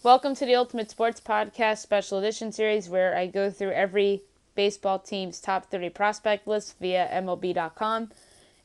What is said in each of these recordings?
Welcome to the Ultimate Sports Podcast Special Edition Series, where I go through every baseball team's top 30 prospect list via MLB.com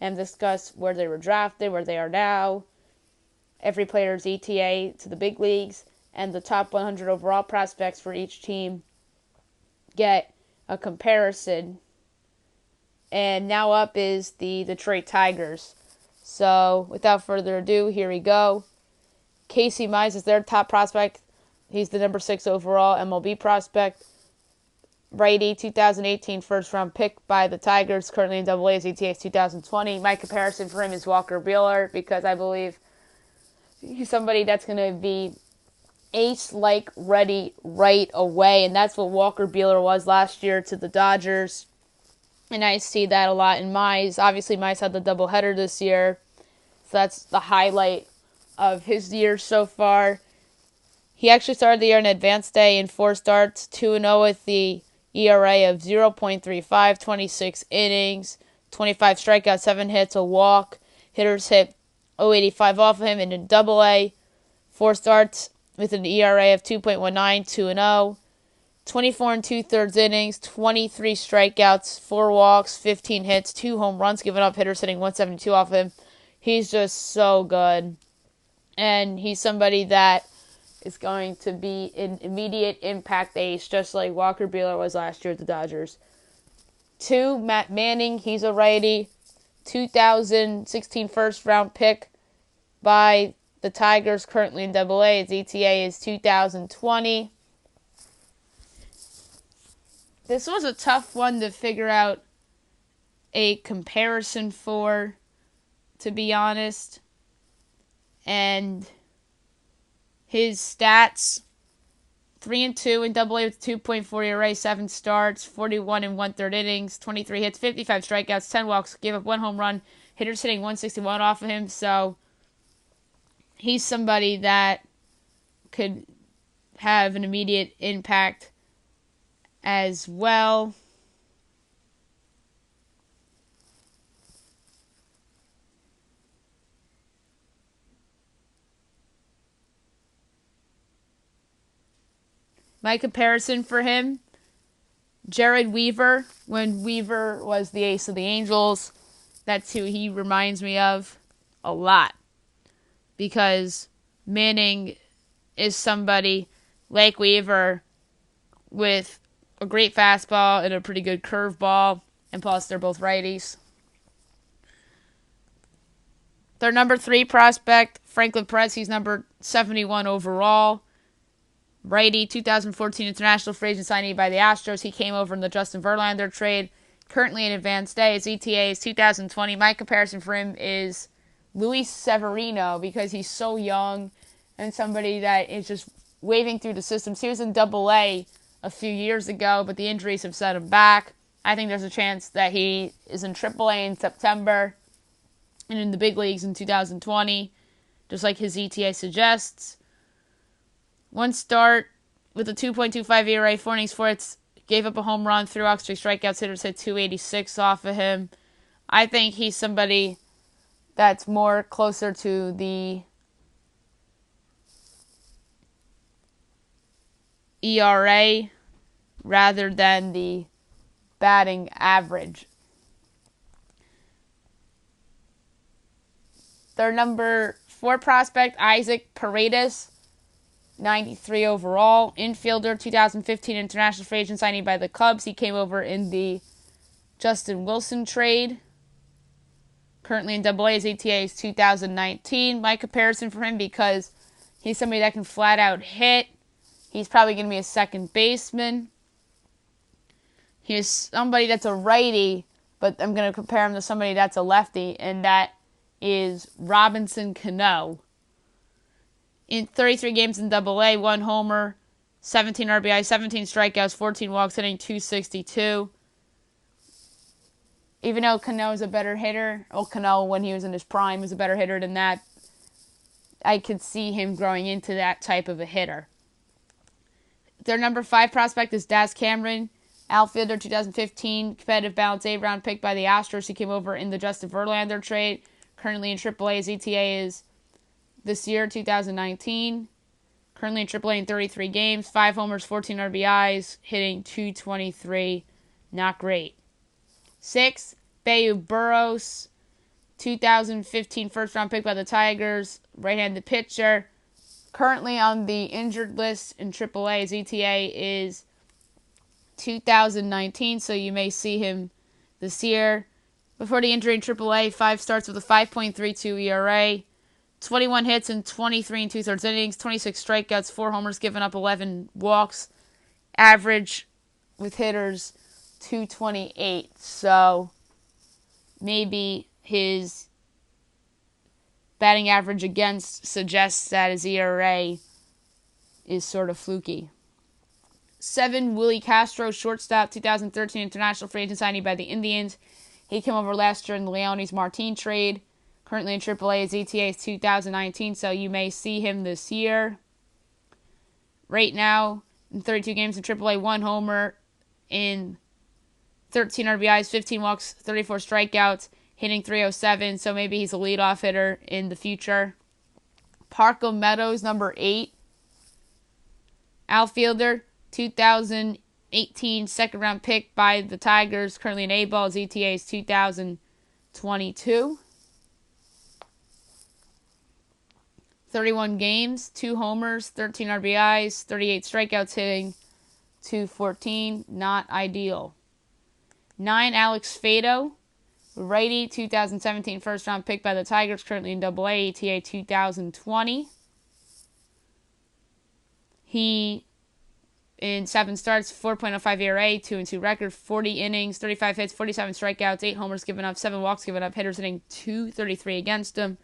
and discuss where they were drafted, where they are now, every player's ETA to the big leagues, and the top 100 overall prospects for each team. Get a comparison. And now up is the Detroit Tigers. So, without further ado, here we go. Casey Mize is their top prospect. He's the number 6 overall MLB prospect. Righty, 2018 first-round pick by the Tigers, currently in Double A. His ETA is 2020. My comparison for him is Walker Buehler, because I believe he's somebody that's going to be ace-like ready right away, and that's what Walker Buehler was last year to the Dodgers. And I see that a lot in Mize. Obviously, Mize had the doubleheader this year, so that's the highlight of his year so far. He actually started the year in advanced day in 4 starts, 2-0 with the ERA of 0.35, 26 innings, 25 strikeouts, 7 hits, a walk. Hitters hit 0.85 off of him, and in Double A, 4 starts with an ERA of 2.19, 2-0. 24 and 2/3 innings, 23 strikeouts, 4 walks, 15 hits, 2 home runs given up, hitters hitting 172 off him. He's just so good. And he's somebody that is going to be an immediate impact ace, just like Walker Buehler was last year at the Dodgers. 2, Matt Manning, he's a righty. 2016 first-round pick by the Tigers, currently in Double A. His ETA is 2020. This was a tough one to figure out a comparison for, to be honest. And his stats, 3-2 in Double A with 2.4 ERA, 7 starts, 41 and 1/3 innings, 23 hits, 55 strikeouts, 10 walks, gave up 1 home run, hitters hitting 161 off of him. So he's somebody that could have an immediate impact as well. My comparison for him, Jared Weaver, when Weaver was the ace of the Angels, that's who he reminds me of a lot. Because Manning is somebody like Weaver with a great fastball and a pretty good curveball, and plus they're both righties. Their number 3 prospect, Franklin Perez, he's number 71 overall. Righty, 2014 international free agent signee by the Astros. He came over in the Justin Verlander trade, currently in advanced day. His ETA is 2020. My comparison for him is Luis Severino, because he's so young and somebody that is just waving through the systems. He was in Double A a few years ago, but the injuries have set him back. I think there's a chance that he is in Triple A in September and in the big leagues in 2020, just like his ETA suggests. 1 start with a 2.25 ERA, 4 innings, 4 hits, gave up a home run, 3 walks, 3 strikeouts, hitters hit 286 off of him. I think he's somebody that's more closer to the ERA rather than the batting average. Their number 4 prospect, Isaac Paredes, 93 overall. Infielder, 2015 international free agent signee by the Cubs. He came over in the Justin Wilson trade. Currently in Double A, his ETA is 2019. My comparison for him, because he's somebody that can flat out hit. He's probably going to be a second baseman. He's somebody that's a righty, but I'm going to compare him to somebody that's a lefty, and that is Robinson Cano. In 33 games in Double A, 1 homer, 17 RBI, 17 strikeouts, 14 walks, hitting 262. Even though Cano is a better hitter, Cano, when he was in his prime, was a better hitter than that, I could see him growing into that type of a hitter. Their number 5 prospect is Daz Cameron, outfielder, 2015, competitive balance A-round pick by the Astros. He came over in the Justin Verlander trade. Currently in AAA, his ETA is this year, 2019. Currently in AAA in 33 games, 5 homers, 14 RBIs, hitting .223. Not great. 6, Bayu Burros, 2015 first-round pick by the Tigers, right-handed pitcher. Currently on the injured list in AAA, his ETA is 2019, so you may see him this year. Before the injury in AAA, 5 starts with a 5.32 ERA, 21 hits in 23 and 2/3 innings, 26 strikeouts, 4 homers, given up 11 walks. Average with hitters 228. So maybe his batting average against suggests that his ERA is sort of fluky. 7, Willie Castro, shortstop, 2013 international free agent signing by the Indians. He came over last year in the Leones Martin trade. Currently in AAA, his ETA is 2019, so you may see him this year. Right now, in 32 games in AAA, 1 homer in 13 RBIs, 15 walks, 34 strikeouts, hitting .307, so maybe he's a leadoff hitter in the future. Parco Meadows, number 8, outfielder, 2018 second-round pick by the Tigers, currently in A-ball. His ETA is 2022. 31 games, 2 homers, 13 RBIs, 38 strikeouts, hitting .214. Not ideal. 9, Alex Fado, righty, 2017 first-round pick by the Tigers, currently in AA, ETA 2020. He, in 7 starts, 4.05 ERA, 2-2 record, 40 innings, 35 hits, 47 strikeouts, 8 homers given up, 7 walks given up, hitters hitting .233 against him.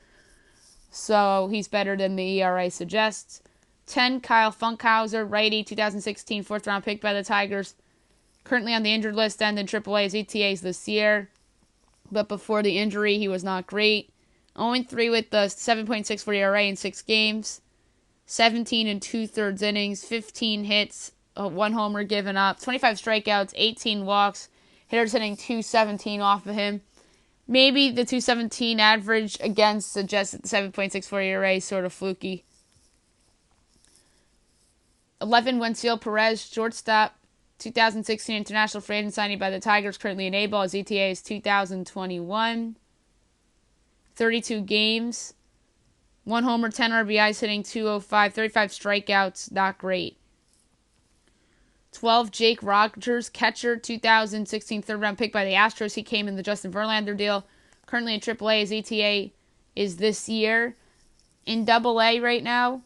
So he's better than the ERA suggests. 10, Kyle Funkhauser, righty, 2016 fourth-round pick by the Tigers, currently on the injured list and in AAA. His ETAs this year, but before the injury, he was not great. 0-3 with the 7.64 ERA in 6 games, 17 and 2/3 innings, 15 hits, 1 homer given up, 25 strikeouts, 18 walks, hitters hitting .217 off of him. Maybe the .217 average against suggests that the 7.64 ERA is sort of fluky. 11, Wenzel Perez, shortstop, 2016 international free agent signing by the Tigers, currently in A-ball. His ETA is 2021. 32 games, 1 homer, 10 RBIs, hitting .205, 35 strikeouts, not great. 12, Jake Rogers, catcher, 2016 third-round pick by the Astros. He came in the Justin Verlander deal. Currently in AAA, his ETA is this year. In AA right now,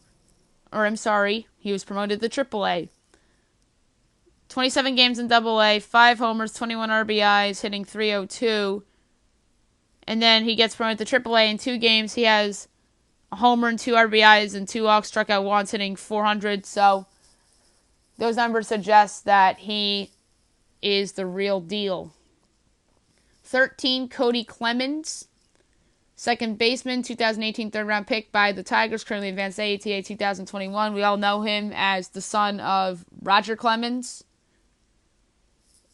he was promoted to AAA. 27 games in AA, 5 homers, 21 RBIs, hitting .302. And then he gets promoted to AAA. In 2 games, he has a homer and 2 RBIs and 2 walks, struck out once, hitting .400. So those numbers suggest that he is the real deal. 13, Cody Clemens, second baseman, 2018 third-round pick by the Tigers, currently advanced A, ETA 2021. We all know him as the son of Roger Clemens.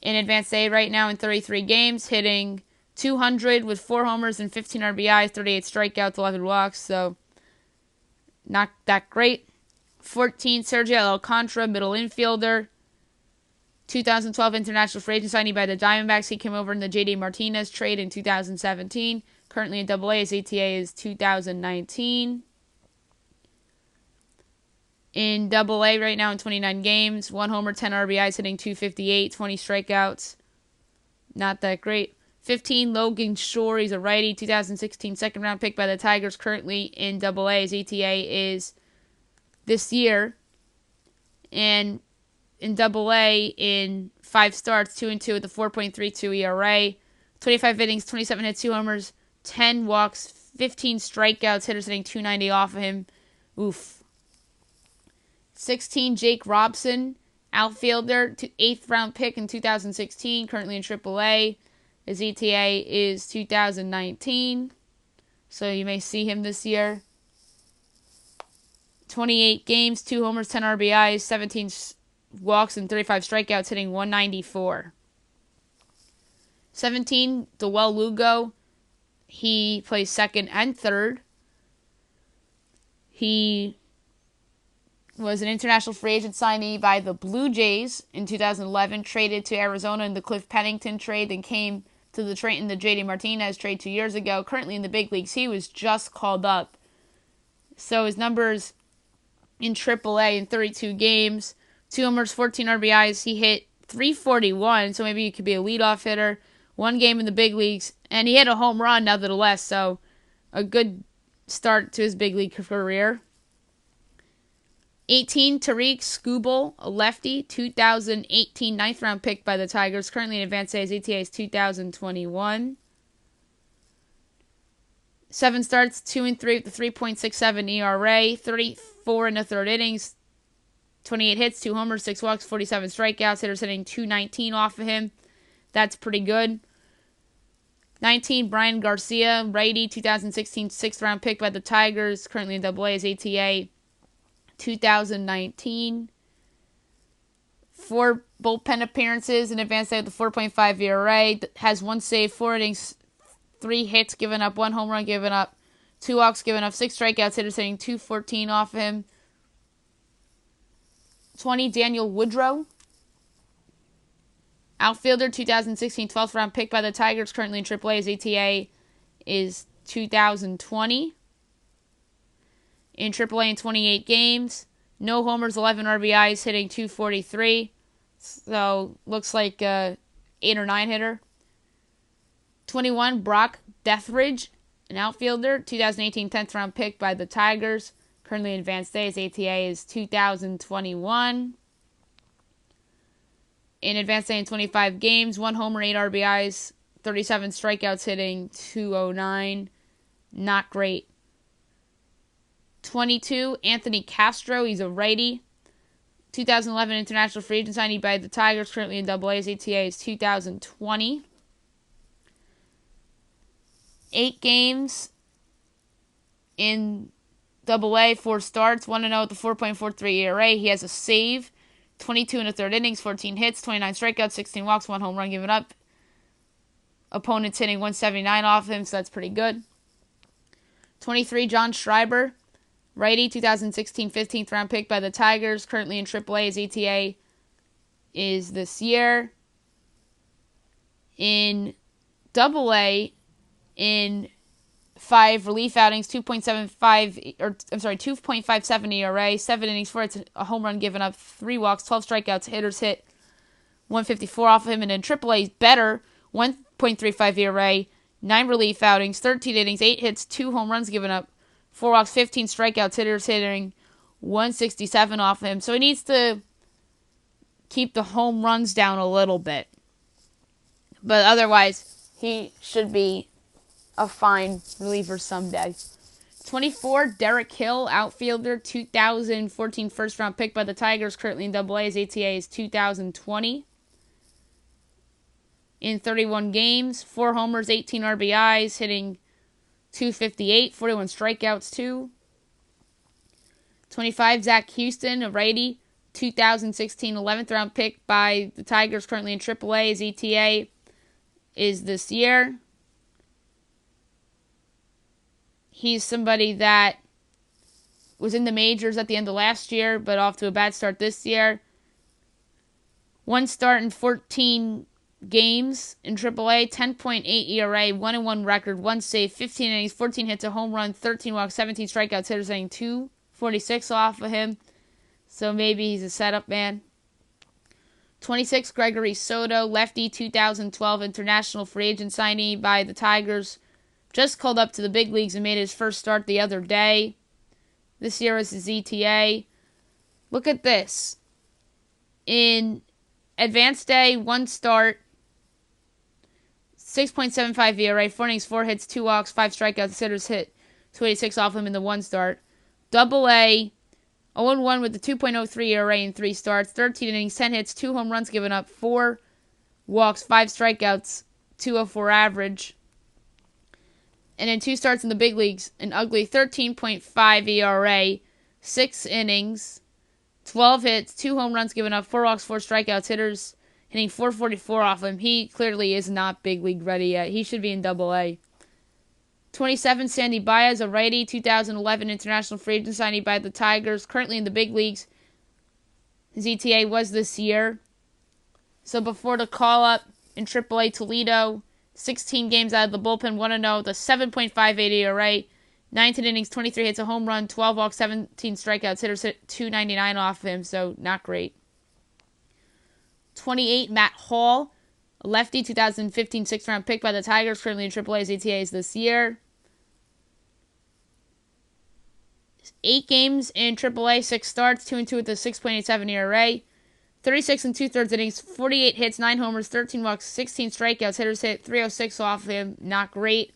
In advanced A right now in 33 games, hitting .200 with 4 homers and 15 RBIs, 38 strikeouts, 11 walks, so not that great. 14, Sergio Alcantara, middle infielder, 2012 international free agent signing by the Diamondbacks. He came over in the J.D. Martinez trade in 2017. Currently in AA, his ETA is 2019. In AA right now in 29 games, 1 homer, 10 RBIs, hitting .258, 20 strikeouts. Not that great. 15, Logan Shore, he's a righty, 2016 second-round pick by the Tigers, currently in AA. His ETA is this year. And in AA, in 5 starts, 2-2 with a 4.32 ERA, 25 innings, 27 hits, 2 homers, 10 walks, 15 strikeouts, hitters hitting .290 off of him. Oof. 16, Jake Robson, outfielder, 8th-round pick in 2016, currently in AAA. His ETA is 2019, so you may see him this year. 28 games, 2 homers, 10 RBIs, 17 walks, and 35 strikeouts, hitting .194. 17, Dewell Lugo. He plays second and third. He was an international free agent signee by the Blue Jays in 2011, traded to Arizona in the Cliff Pennington trade, then came to Detroit in the J.D. Martinez trade 2 years ago. Currently in the big leagues, he was just called up. So his numbers in AAA in 32 games, 2 homers, 14 RBIs. He hit .341, so maybe he could be a leadoff hitter. 1 game in the big leagues, and he hit a home run nevertheless, so a good start to his big league career. 18, Tariq Skubal, a lefty, 2018 ninth round pick by the Tigers, currently in advanced A's. ETA is 2021. 7 starts, 2-3 with a 3.67 ERA, 34 in the third innings, 28 hits, 2 homers, 6 walks, 47 strikeouts. Hitters hitting .219 off of him. That's pretty good. 19, Brian Garcia, righty, 2016 6th round pick by the Tigers, currently in AA. His ATA 2019. 4 bullpen appearances in advance with a 4.5 ERA. Has 1 save, 4 innings, 3 hits given up, 1 home run given up, 2 walks given up, 6 strikeouts. Hitters hitting .214 off of him. 20, Daniel Woodrow, outfielder, 2016 12th round pick by the Tigers, currently in AAA. His ETA is 2020. In AAA in 28 games, no homers, 11 RBIs, hitting .243. So looks like a 8 or 9 hitter. 21, Brock Deathridge, an outfielder, 2018 10th round pick by the Tigers, currently in advanced A's. ATA is 2021. In advanced A in 25 games, 1 homer, 8 RBIs, 37 strikeouts, hitting .209. Not great. 22, Anthony Castro. He's a righty. 2011 international free agent signee by the Tigers, currently in AA. His ETA is 2020. 8 games in AA, 4 starts, 1-0 with a 4.43 ERA. He has a save, 22 in the third innings, 14 hits, 29 strikeouts, 16 walks, 1 home run given up. Opponents hitting .179 off him, so that's pretty good. 23, John Schreiber, righty, 2016 15th round pick by the Tigers, currently in AAA. His ETA is this year. In AA, in 5 relief outings, 2.57 ERA, 7 innings, 4 hits, a home run given up, 3 walks, 12 strikeouts. Hitters hit .154 off of him, and in AAA, he's better, 1.35 ERA, 9 relief outings, 13 innings, 8 hits, 2 home runs given up, 4 walks, 15 strikeouts. Hitters hitting .167 off of him. So he needs to keep the home runs down a little bit. But otherwise, he should be a fine reliever someday. 24, Derek Hill, outfielder, 2014 first round pick by the Tigers, currently in AA. His ATA is 2020. In 31 games, 4 homers, 18 RBIs, hitting .258, 41 strikeouts too. 25, Zach Houston, a righty, 2016 11th round pick by the Tigers, currently in AAA. His ETA is this year. He's somebody that was in the majors at the end of last year, but off to a bad start this year. 1 start in 14 games in AAA, 10.8 ERA, 1-1 record, 1 save, 15 innings, 14 hits, a home run, 13 walks, 17 strikeouts. Hitters hitting .246 off of him. So maybe he's a setup man. 26, Gregory Soto, lefty, 2012 international free agent signee by the Tigers. Just called up to the big leagues and made his first start the other day. This year is his ETA. Look at this. In advanced day, 1 start, 6.75 ERA, 4 innings, 4 hits, 2 walks, 5 strikeouts. Hitters hit .286 off him in the 1 start. AA, 0-1 with the 2.03 ERA in 3 starts, 13 innings, 10 hits, 2 home runs given up, 4 walks, 5 strikeouts, .204 average. And in 2 starts in the big leagues, an ugly 13.5 ERA, 6 innings, 12 hits, 2 home runs given up, 4 walks, 4 strikeouts. Hitters hitting .444 off him. He clearly is not big league ready yet. He should be in AA. 27, Sandy Baez, a righty, 2011 international free agent signing by the Tigers, currently in the big leagues. His ETA was this year. So before the call-up in AAA Toledo, 16 games out of the bullpen, 1-0, the 7.58 ERA, 19 innings, 23 hits, a home run, 12 walks, 17 strikeouts, hitters hit 299 off of him, so not great. 28, Matt Hall, a lefty, 2015 sixth-round pick by the Tigers, currently in AAA's ETAs this year. 8 games in AAA, 6 starts, 2-2 with a 6.87 ERA, 36 and 2/3 innings, 48 hits, 9 homers, 13 walks, 16 strikeouts, hitters hit 306 off of him, not great.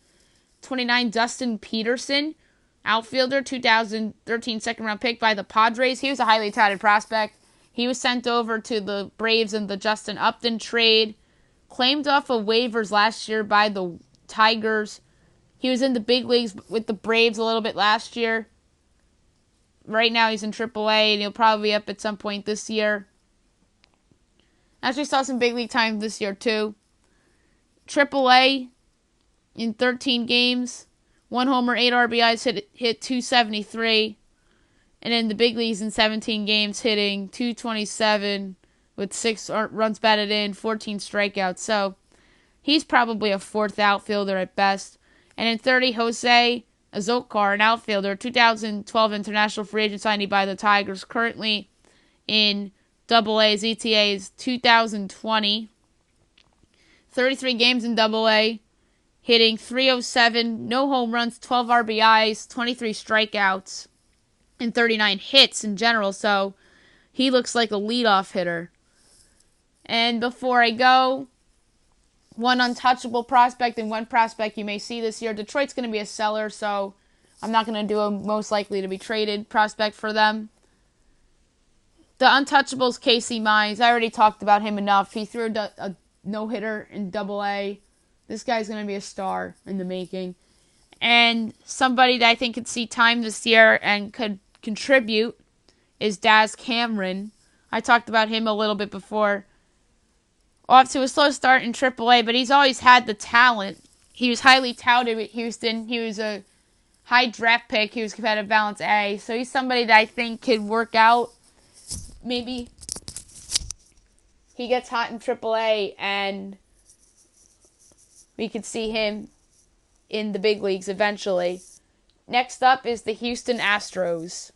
29, Dustin Peterson, outfielder, 2013 second-round pick by the Padres. He was a highly touted prospect. He was sent over to the Braves in the Justin Upton trade, claimed off of waivers last year by the Tigers. He was in the big leagues with the Braves a little bit last year. Right now he's in AAA, and he'll probably be up at some point this year. Actually saw some big league time this year, too. AAA, in 13 games, 1 homer, 8 RBIs, hit 273. And in the big leagues in 17 games, hitting 227 with 6 runs batted in, 14 strikeouts. So he's probably a 4th outfielder at best. And in 30, Jose Azocar, an outfielder, 2012 international free agent signing by the Tigers, currently in AA. ETA is 2020. 33 games in AA, hitting 307, no home runs, 12 RBIs, 23 strikeouts, and 39 hits in general. So he looks like a leadoff hitter. And before I go, one untouchable prospect and one prospect you may see this year. Detroit's going to be a seller, so I'm not going to do a most likely to be traded prospect for them. The untouchables, Casey Mize. I already talked about him enough. He threw a no-hitter in AA. This guy's going to be a star in the making. And somebody that I think could see time this year and could contribute is Daz Cameron. I talked about him a little bit before. Off to a slow start in AAA, but he's always had the talent. He was highly touted at Houston. He was a high draft pick. He was competitive balance A. So he's somebody that I think could work out. Maybe he gets hot in AAA and we could see him in the big leagues eventually. Next up is the Houston Astros.